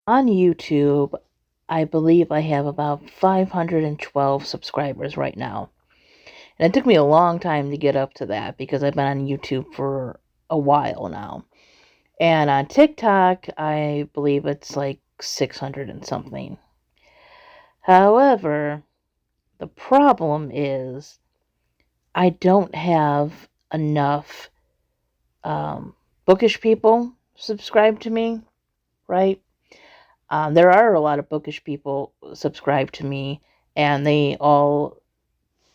On YouTube, I believe I have about 512 subscribers right now. And it took me a long time to get up to that because I've been on YouTube for a while now. And on TikTok, I believe it's like 600 and something. However, the problem is I don't have enough bookish people subscribe to me, right? There are a lot of bookish people subscribed to me, and they all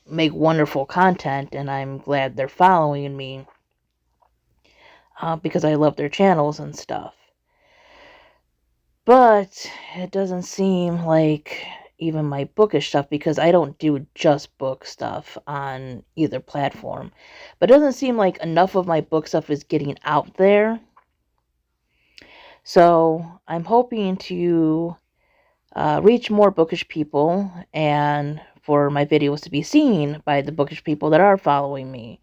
make wonderful content, and I'm glad they're following me because I love their channels and stuff. But it doesn't seem like even my bookish stuff, because I don't do just book stuff on either platform, but it doesn't seem like enough of my book stuff is getting out there. So I'm hoping to reach more bookish people and for my videos to be seen by the bookish people that are following me.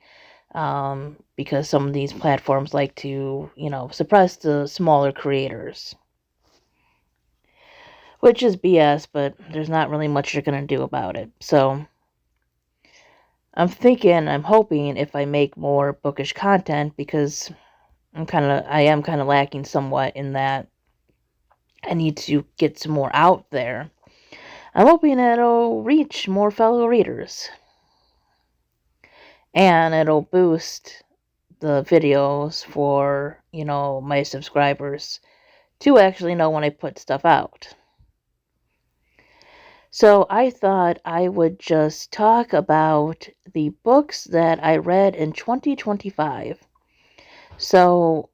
Because some of these platforms like to, suppress the smaller creators. Which is BS, but there's not really much you're going to do about it. So I'm hoping if I make more bookish content, because I am kind of lacking somewhat in that I need to get some more out there. I'm hoping it'll reach more fellow readers. And it'll boost the videos for, my subscribers to actually know when I put stuff out. So I thought I would just talk about the books that I read in 2025. So,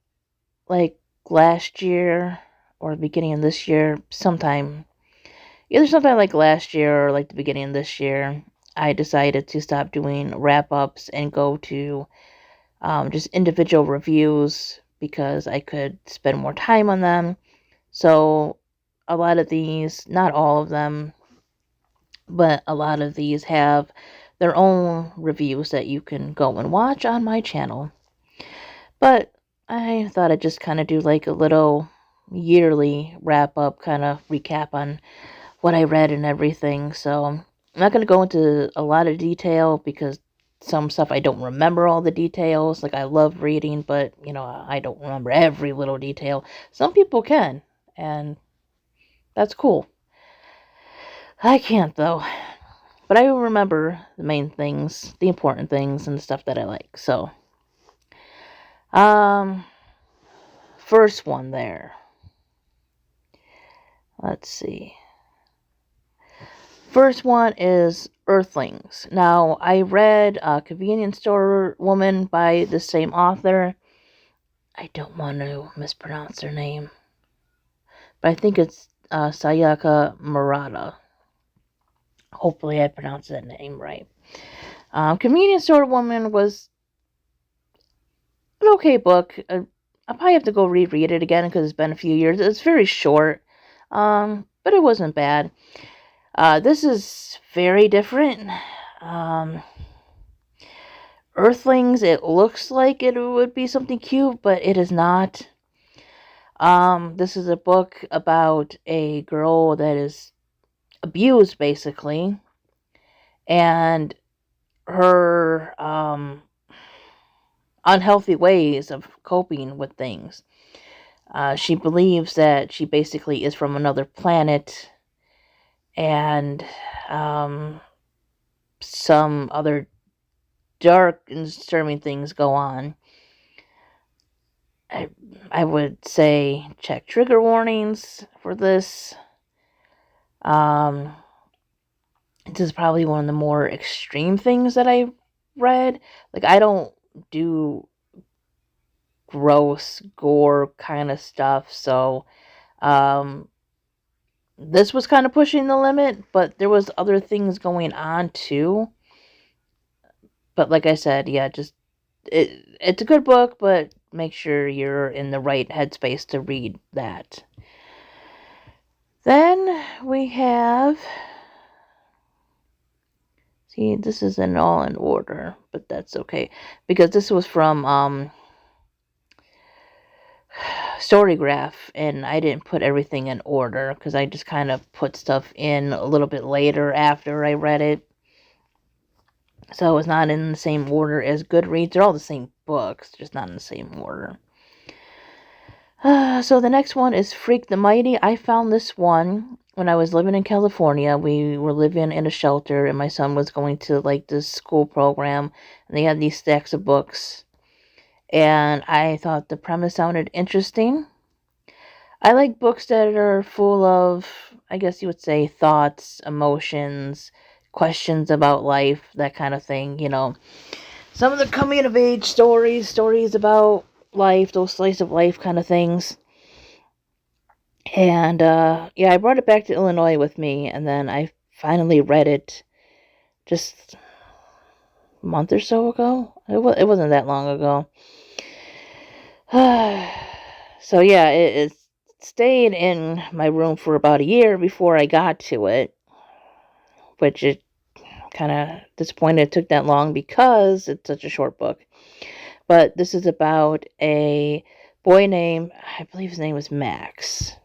like last year or the beginning of this year, either sometime like last year or like the beginning of this year, I decided to stop doing wrap ups and go to just individual reviews because I could spend more time on them. So, a lot of these, not all of them, but a lot of these have their own reviews that you can go and watch on my channel. But I thought I'd just kind of do like a little yearly wrap up, kind of recap on what I read and everything. So I'm not going to go into a lot of detail because some stuff I don't remember all the details. Like I love reading, but I don't remember every little detail. Some people can, and that's cool. I can't though. But I remember the main things, the important things, and the stuff that I like. So, um, first one there. Let's see. First one is Earthlings. Now, I read Convenience Store Woman by the same author. I don't want to mispronounce her name, but I think it's Sayaka Murata. Hopefully, I pronounced that name right. Convenience Store Woman was an okay book. I'll probably have to go reread it again because it's been a few years. It's very short, but it wasn't bad. This is very different. Um, Earthlings, it looks like it would be something cute, but it is not. This is a book about a girl that is abused, basically, and her unhealthy ways of coping with things. She believes that she basically is from another planet, and some other dark and disturbing things go on. I would say check trigger warnings for this. This is probably one of the more extreme things that I read. Like, I don't do gross gore kind of stuff, so this was kind of pushing the limit, but there was other things going on too. But like I said, yeah, just it's a good book, but make sure you're in the right headspace to read that. Then we have, see, this isn't all in order, but that's okay because this was from Storygraph, and I didn't put everything in order because I just kind of put stuff in a little bit later after I read it. So it's not in the same order as Goodreads. They're all the same books, just not in the same order. So the next one is Freak the Mighty. I found this one when I was living in California. We were living in a shelter, and my son was going to like this school program, and they had these stacks of books. And I thought the premise sounded interesting. I like books that are full of, I guess you would say, thoughts, emotions, questions about life, that kind of thing, Some of the coming of age stories about life, those slice of life kind of things. And I brought it back to Illinois with me, and then I finally read it just a month or so ago. It wasn't that long ago. So yeah, it stayed in my room for about a year before I got to it, which it kind of disappointed it took that long because it's such a short book. But this is about a boy named, I believe his name was Max.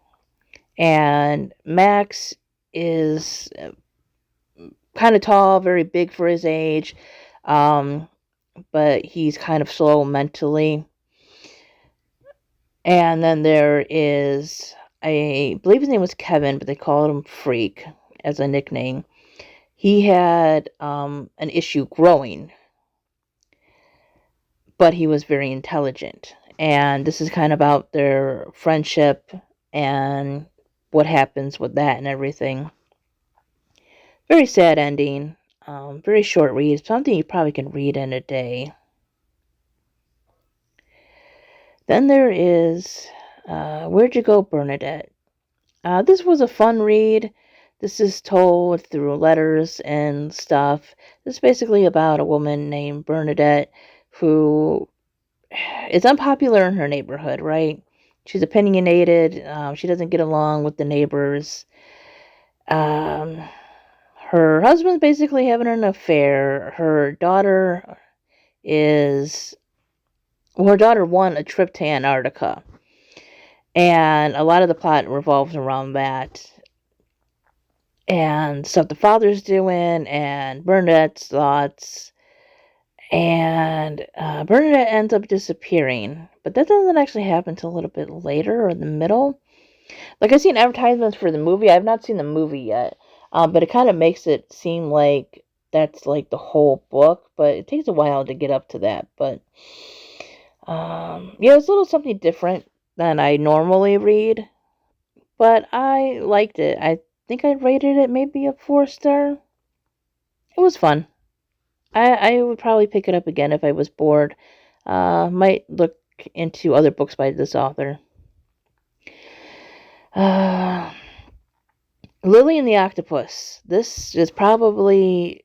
And Max is kind of tall, very big for his age, but he's kind of slow mentally. And then there is, I believe his name was Kevin, but they called him Freak as a nickname. He had an issue growing, but he was very intelligent. And this is kind of about their friendship and what happens with that and everything. Very sad ending. Very short read. Something you probably can read in a day. Then there is Where'd You Go, Bernadette? This was a fun read. This is told through letters and stuff. This is basically about a woman named Bernadette who is unpopular in her neighborhood, right? She's opinionated. She doesn't get along with the neighbors. Her husband's basically having an affair. Her daughter won a trip to Antarctica. And a lot of the plot revolves around that. And stuff the father's doing, and Bernadette's thoughts. And Bernadette ends up disappearing. But that doesn't actually happen until a little bit later or in the middle. Like, I've seen advertisements for the movie. I've not seen the movie yet. But it kind of makes it seem like that's like the whole book. But it takes a while to get up to that. But it's a little something different than I normally read. But I liked it. I think I rated it maybe a 4-star. It was fun. I would probably pick it up again if I was bored. Might look into other books by this author. Lily and the Octopus. This is probably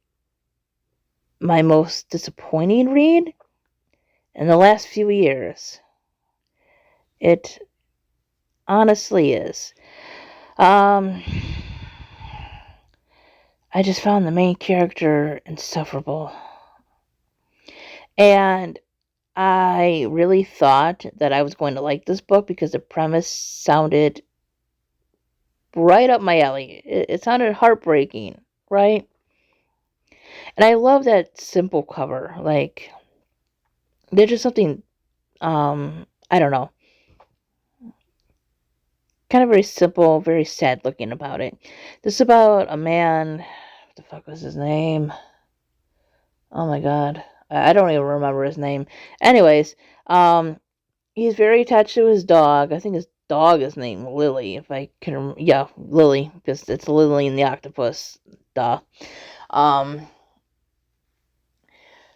my most disappointing read in the last few years. It honestly is. I just found the main character insufferable. And I really thought that I was going to like this book because the premise sounded right up my alley. It sounded heartbreaking, right? And I love that simple cover. Like, there's just something, I don't know, kind of very simple, very sad looking about it. This is about a man, what the fuck was his name? Oh my god. I don't even remember his name. Anyways, he's very attached to his dog. I think his dog is named Lily, if I can. Yeah, Lily, because it's Lily and the Octopus. Duh.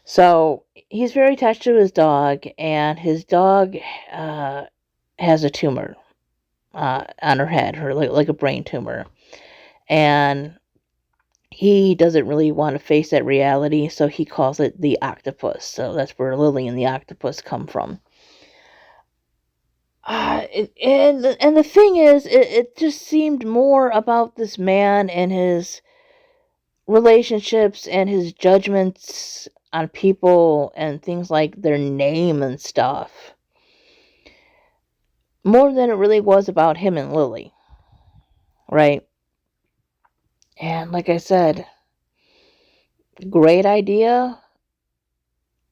So he's very attached to his dog, and his dog has a tumor on her head, like a brain tumor, and he doesn't really want to face that reality, so he calls it the octopus. So that's where Lily and the Octopus come from. And the thing is, it just seemed more about this man and his relationships and his judgments on people and things like their name and stuff. more than it really was about him and Lily, right? And like I said, great idea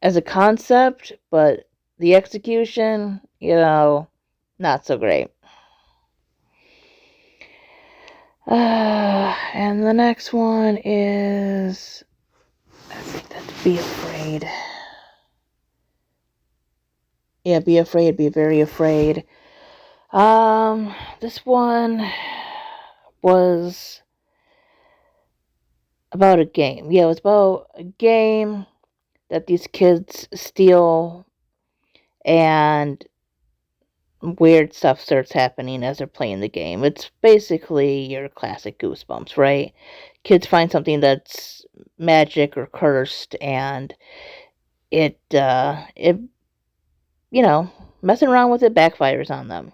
as a concept, but the execution, not so great. And the next one is, I think that's Be Afraid. Yeah, Be Afraid, Be Very Afraid. This one was about a game. Yeah, it was about a game that these kids steal, and weird stuff starts happening as they're playing the game. It's basically your classic Goosebumps, right? Kids find something that's magic or cursed, and it messing around with it backfires on them.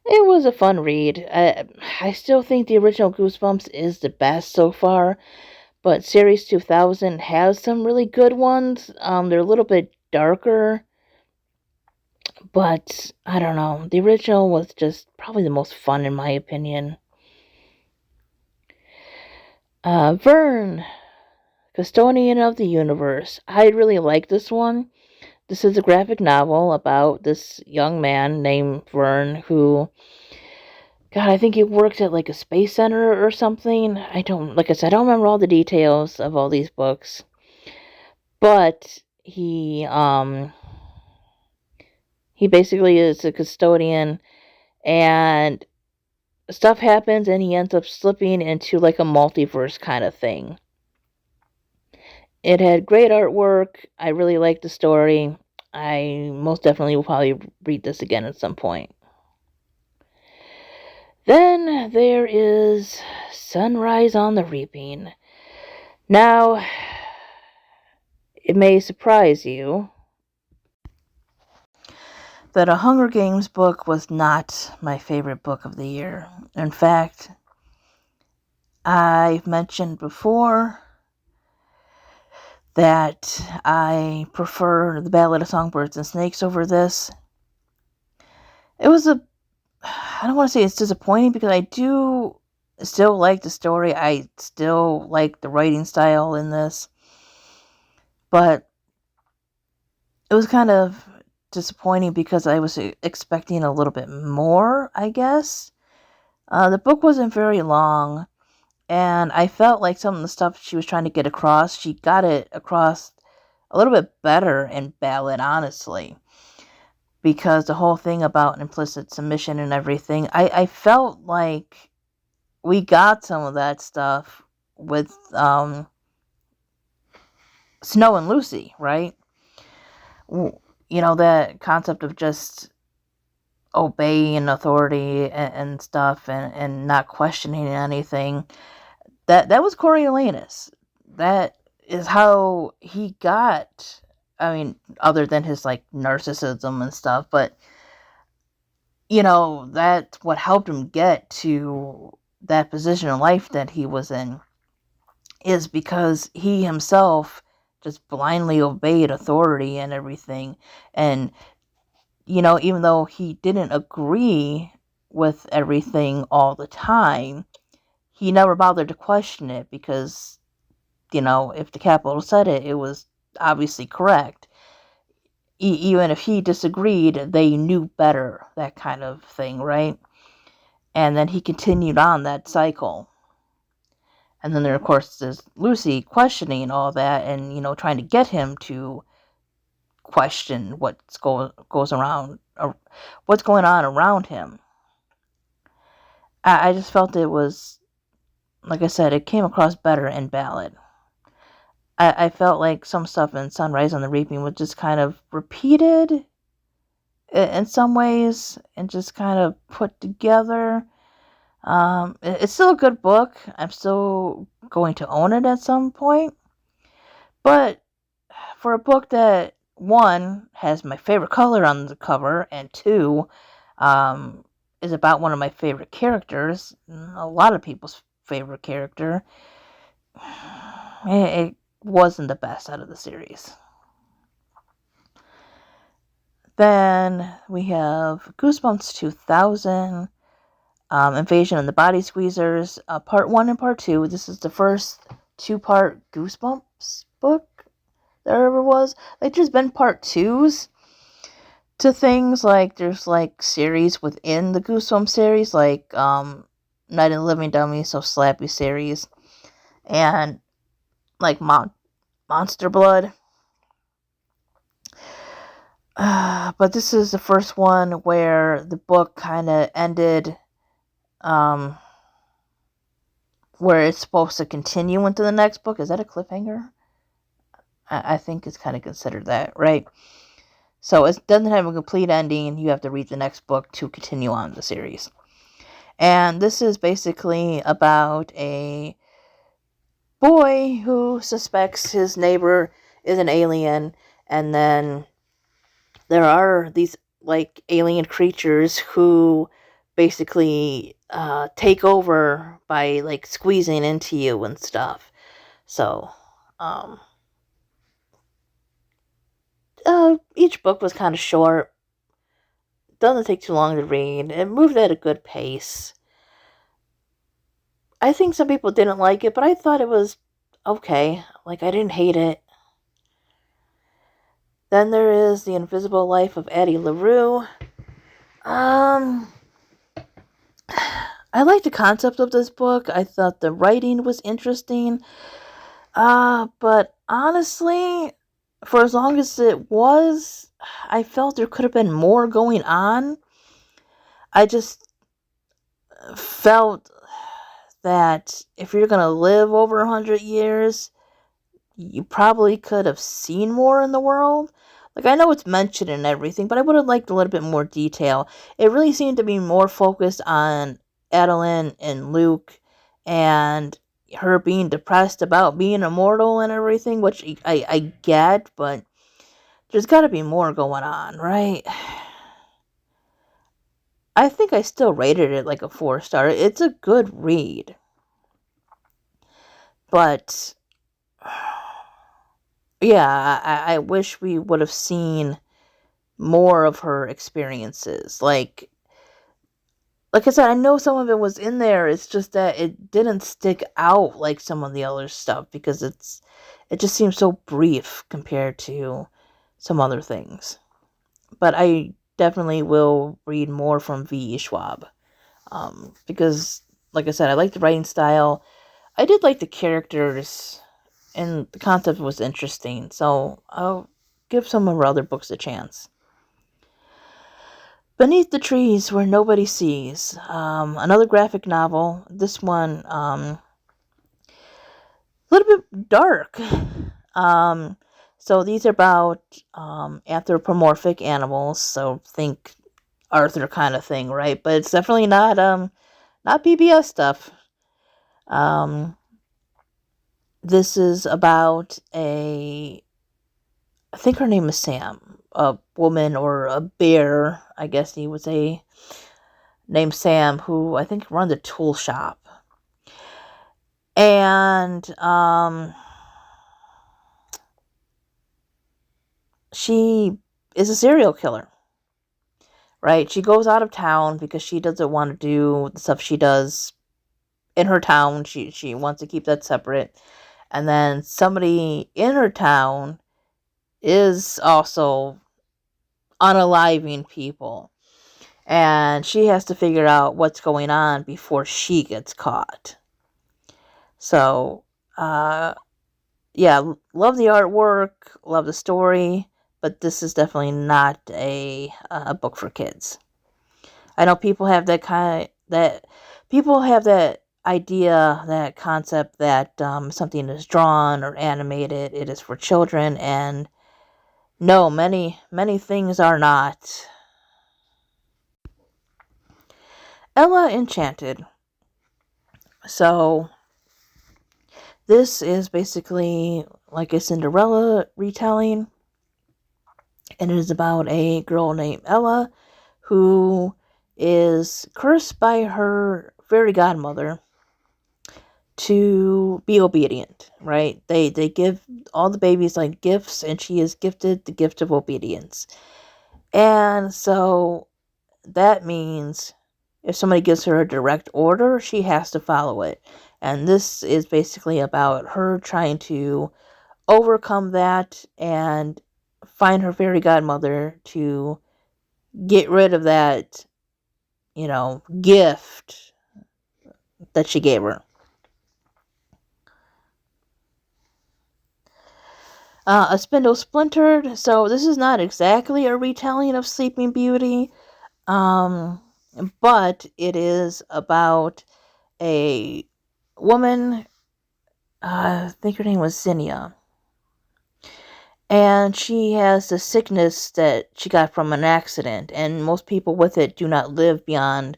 It was a fun read. I still think the original Goosebumps is the best so far, but Series 2000 has some really good ones. They're a little bit darker, but I don't know. The original was just probably the most fun in my opinion. Vern, Custodian of the Universe. I really like this one. This is a graphic novel about this young man named Vern who, God, I think he worked at like a space center or something. Like I said, I don't remember all the details of all these books. But he basically is a custodian, and stuff happens and he ends up slipping into like a multiverse kind of thing. It had great artwork. I really liked the story. I most definitely will probably read this again at some point. Then there is Sunrise on the Reaping. Now, it may surprise you that a Hunger Games book was not my favorite book of the year. In fact, I've mentioned before that I prefer The Ballad of Songbirds and Snakes over this. It was I don't want to say it's disappointing because I do still like the story. I still like the writing style in this. But it was kind of disappointing because I was expecting a little bit more, I guess. The book wasn't very long, and I felt like some of the stuff she was trying to get across, she got it across a little bit better in Ballad, honestly. Because the whole thing about implicit submission and everything, I felt like we got some of that stuff with Snow and Lucy, right? That concept of just obeying authority and stuff, and not questioning anything. That was Coriolanus. That is how he got, I mean, other than his like narcissism and stuff, but that's what helped him get to that position in life that he was in, is because he himself just blindly obeyed authority and everything. And even though he didn't agree with everything all the time, he never bothered to question it because, if the Capitol said it, it was obviously correct. Even if he disagreed, they knew better, that kind of thing, right? And then he continued on that cycle. And then there, of course, is Lucy questioning all that and, trying to get him to question goes around, or what's going on around him. I just felt it was, like I said, it came across better in Ballad. I felt like some stuff in Sunrise on the Reaping was just kind of repeated in some ways and just kind of put together. It's still a good book. I'm still going to own it at some point. But for a book that, one, has my favorite color on the cover, and two, is about one of my favorite characters, a lot of people's favorite character, it wasn't the best out of the series. Then we have Goosebumps 2000, Invasion of the Body Squeezers, Part 1 and Part 2. This is the first two-part Goosebumps book there ever was. Like, there's been Part 2s to things, like, there's, like, series within the Goosebumps series, like, Night of the Living Dummies, so Slappy series, and, like, Monster Blood. But this is the first one where the book kind of ended, where it's supposed to continue into the next book. Is that a cliffhanger? I think it's kind of considered that, right? So it doesn't have a complete ending. You have to read the next book to continue on the series. And this is basically about a boy who suspects his neighbor is an alien, and then there are these, like, alien creatures who basically take over by, like, squeezing into you and stuff. So, each book was kind of short. Doesn't take too long to read. It moved at a good pace. I think some people didn't like it, but I thought it was okay. Like, I didn't hate it. Then there is The Invisible Life of Addie LaRue. I like the concept of this book. I thought the writing was interesting. But honestly, for as long as it was, I felt there could have been more going on. I just felt that if you're gonna live over 100 years, you probably could have seen more in the world. Like, I know it's mentioned and everything, but I would have liked a little bit more detail. It really seemed to be more focused on Adeline and Luke and her being depressed about being immortal and everything, which I get, but there's got to be more going on, right? I think I still rated it like a 4-star. It's a good read. But yeah, I wish we would have seen more of her experiences. Like I said, I know some of it was in there. It's just that it didn't stick out like some of the other stuff because it just seems so brief compared to some other things. But I definitely will read more from V.E. Schwab. Because, like I said, I like the writing style. I did like the characters, and the concept was interesting. So I'll give some of her other books a chance. Beneath the Trees Where Nobody Sees, another graphic novel. This one, a little bit dark. So these are about anthropomorphic animals. So think Arthur kind of thing, right? But it's definitely not PBS stuff. This is about I think her name is Sam, a woman or a bear, I guess you would say, named Sam, who I think runs a tool shop. And she is a serial killer, right? She goes out of town because she doesn't want to do the stuff she does in her town. She wants to keep that separate. And then somebody in her town is also unaliving people. And she has to figure out what's going on before she gets caught. So, yeah, love the artwork, love the story, but this is definitely not a book for kids. I know people have that idea, that concept that something is drawn or animated, it is for children, and no, many things are not. Ella Enchanted. So this is basically like a Cinderella retelling, and it is about a girl named Ella who is cursed by her fairy godmother to be obedient, right? They give all the babies like gifts, and she is gifted the gift of obedience. And so that means if somebody gives her a direct order, she has to follow it. And this is basically about her trying to overcome that and find her fairy godmother to get rid of that, gift that she gave her. A Spindle Splintered. So this is not exactly a retelling of Sleeping Beauty, but it is about a woman. I think her name was Zinnia, and she has a sickness that she got from an accident, and most people with it do not live beyond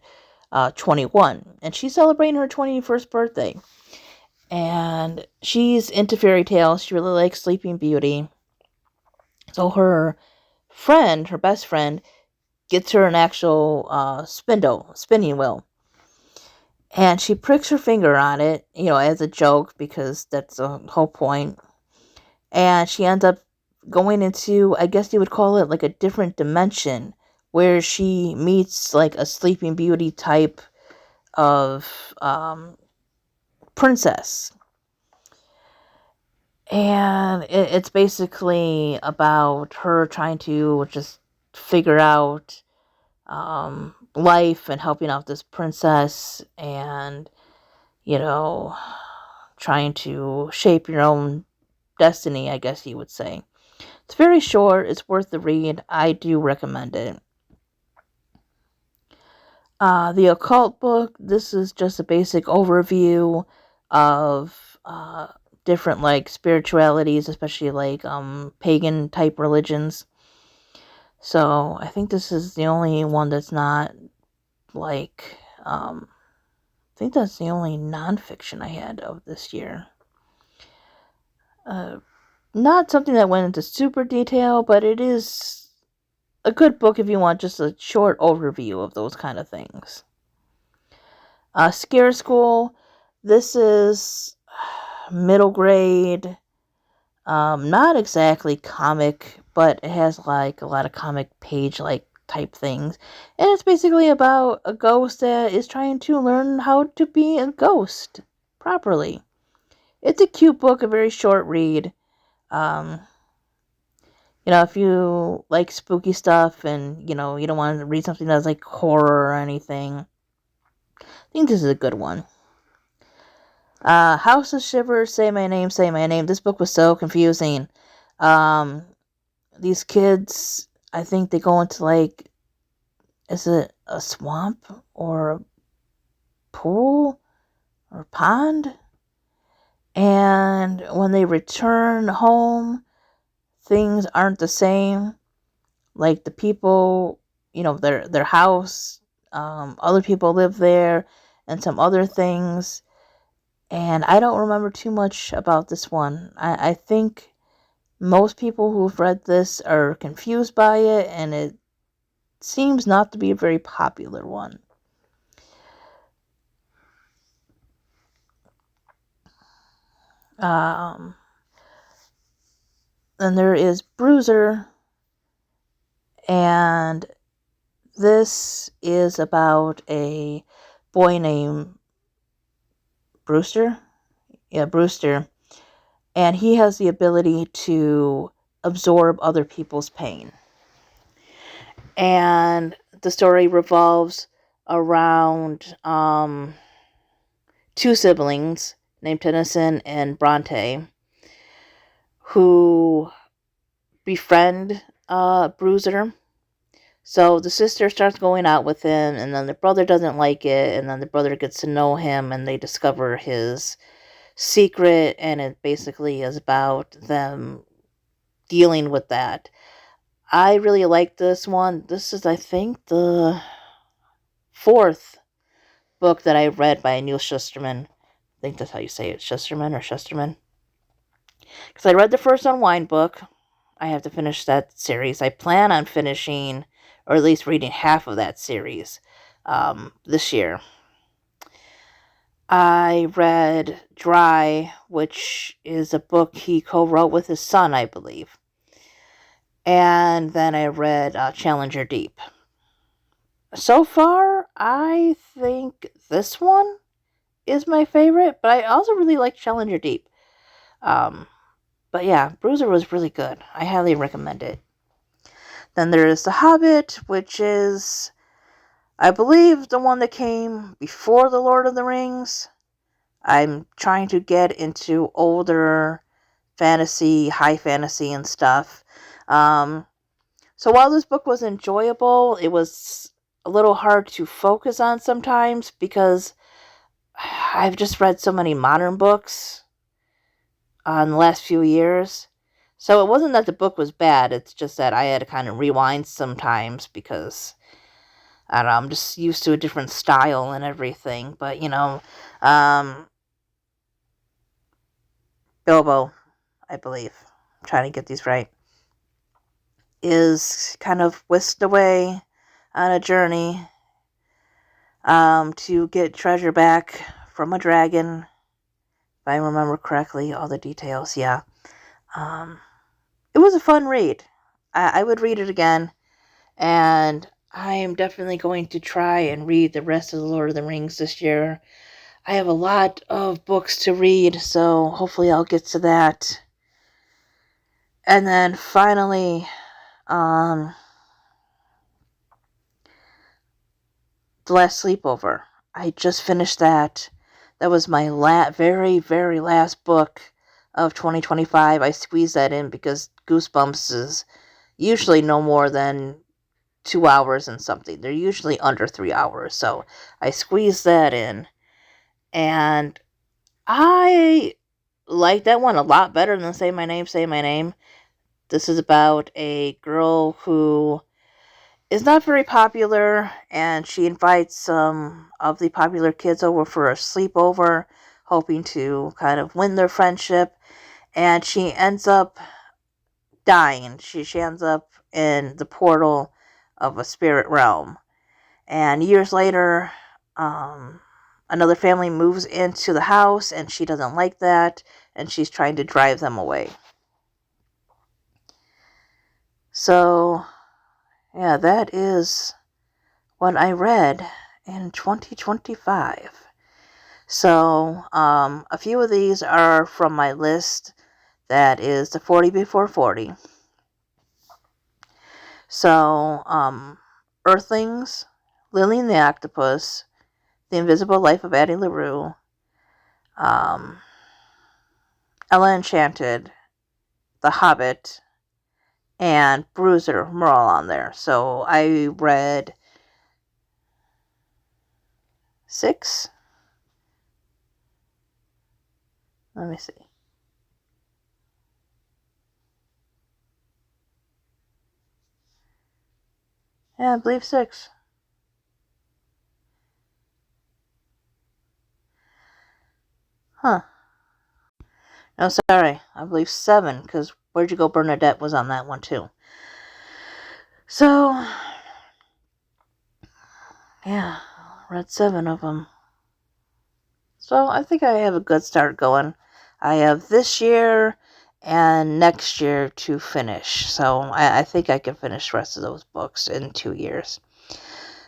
21. And she's celebrating her 21st birthday. And she's into fairy tales. She really likes Sleeping Beauty. So her best friend, gets her an actual spinning wheel. And she pricks her finger on it, as a joke, because that's the whole point. And she ends up going into, I guess you would call it like a different dimension, where she meets like a Sleeping Beauty type of princess. And it's basically about her trying to just figure out life and helping out this princess, and trying to shape your own destiny, I guess you would say. It's very short. It's worth the read. I do recommend it. The Occult book. This is just a basic overview of different like spiritualities, especially like pagan type religions. So I think this is the only one that's not like I think that's the only nonfiction I had of this year. Not something that went into super detail, but it is a good book if you want just a short overview of those kind of things. Scare School. This is middle grade. Not exactly comic, but it has like a lot of comic page like type things. And it's basically about a ghost that is trying to learn how to be a ghost properly. It's a cute book, a very short read. If you like spooky stuff and, you don't want to read something that's like horror or anything, I think this is a good one. House of Shivers, Say My Name, Say My Name. This book was so confusing. These kids, I think they go into like, is it a swamp or a pool or pond? And when they return home, things aren't the same. Like the people, their house, other people live there, and some other things. And I don't remember too much about this one. I think most people who've read this are confused by it, and it seems not to be a very popular one. Then there is Bruiser, and this is about a boy named Brewster. Yeah, Brewster. And he has the ability to absorb other people's pain. And the story revolves around two siblings named Tennyson and Bronte, who befriend Bruiser. So the sister starts going out with him, and then the brother doesn't like it, and then the brother gets to know him, and they discover his secret, and it basically is about them dealing with that. I really like this one. This is, I think, the fourth book that I read by Neil Shusterman. I think that's how you say it, Shusterman. Because I read the first Unwind book. I have to finish that series. I plan on finishing, or at least reading half of that series this year. I read Dry, which is a book he co-wrote with his son, I believe. And then I read Challenger Deep. So far, I think this one is my favorite, but I also really like Challenger Deep. But yeah, Bruiser was really good. I highly recommend it. Then there is The Hobbit, which is, I believe, the one that came before The Lord of the Rings. I'm trying to get into older fantasy, high fantasy, and stuff. So while this book was enjoyable, it was a little hard to focus on sometimes because I've just read so many modern books in the last few years. So it wasn't that the book was bad, it's just that I had to kind of rewind sometimes because, I don't know, I'm just used to a different style and everything. But, Bilbo, I believe, I'm trying to get these right, is kind of whisked away on a journey to get treasure back from a dragon. If I remember correctly, all the details, yeah. It was a fun read. I would read it again, and I am definitely going to try and read the rest of The Lord of the Rings this year. I have a lot of books to read, so hopefully I'll get to that. And then finally, The Last Sleepover. I just finished that. That was my very, very last book of 2025. I squeezed that in because Goosebumps is usually no more than 2 hours and something. They're usually under 3 hours. So I squeezed that in. And I like that one a lot better than Say My Name, Say My Name. This is about a girl who is not very popular, and she invites some of the popular kids over for a sleepover, hoping to kind of win their friendship, and she ends up dying. She ends up in the portal of a spirit realm. And years later, another family moves into the house, and she doesn't like that, and she's trying to drive them away. So, yeah, that is what I read in 2025. So, a few of these are from my list. That is the 40 Before 40. So, Earthlings, Lily and the Octopus, The Invisible Life of Addie LaRue, Ella Enchanted, The Hobbit, and Bruiser were all on there. So I read 6. Let me see. Yeah, I believe 6. Huh. No, sorry. I believe 7, because Where'd You Go, Bernadette was on that one, too. So, yeah, read 7 of them. So I think I have a good start going. I have this year and next year to finish. So I think I can finish the rest of those books in 2 years.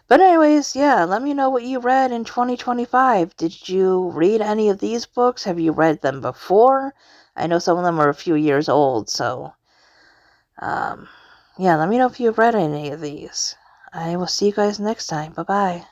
But anyways, yeah, let me know what you read in 2025. Did you read any of these books? Have you read them before? I know some of them are a few years old, so yeah, let me know if you've read any of these. I will see you guys next time. Bye-bye.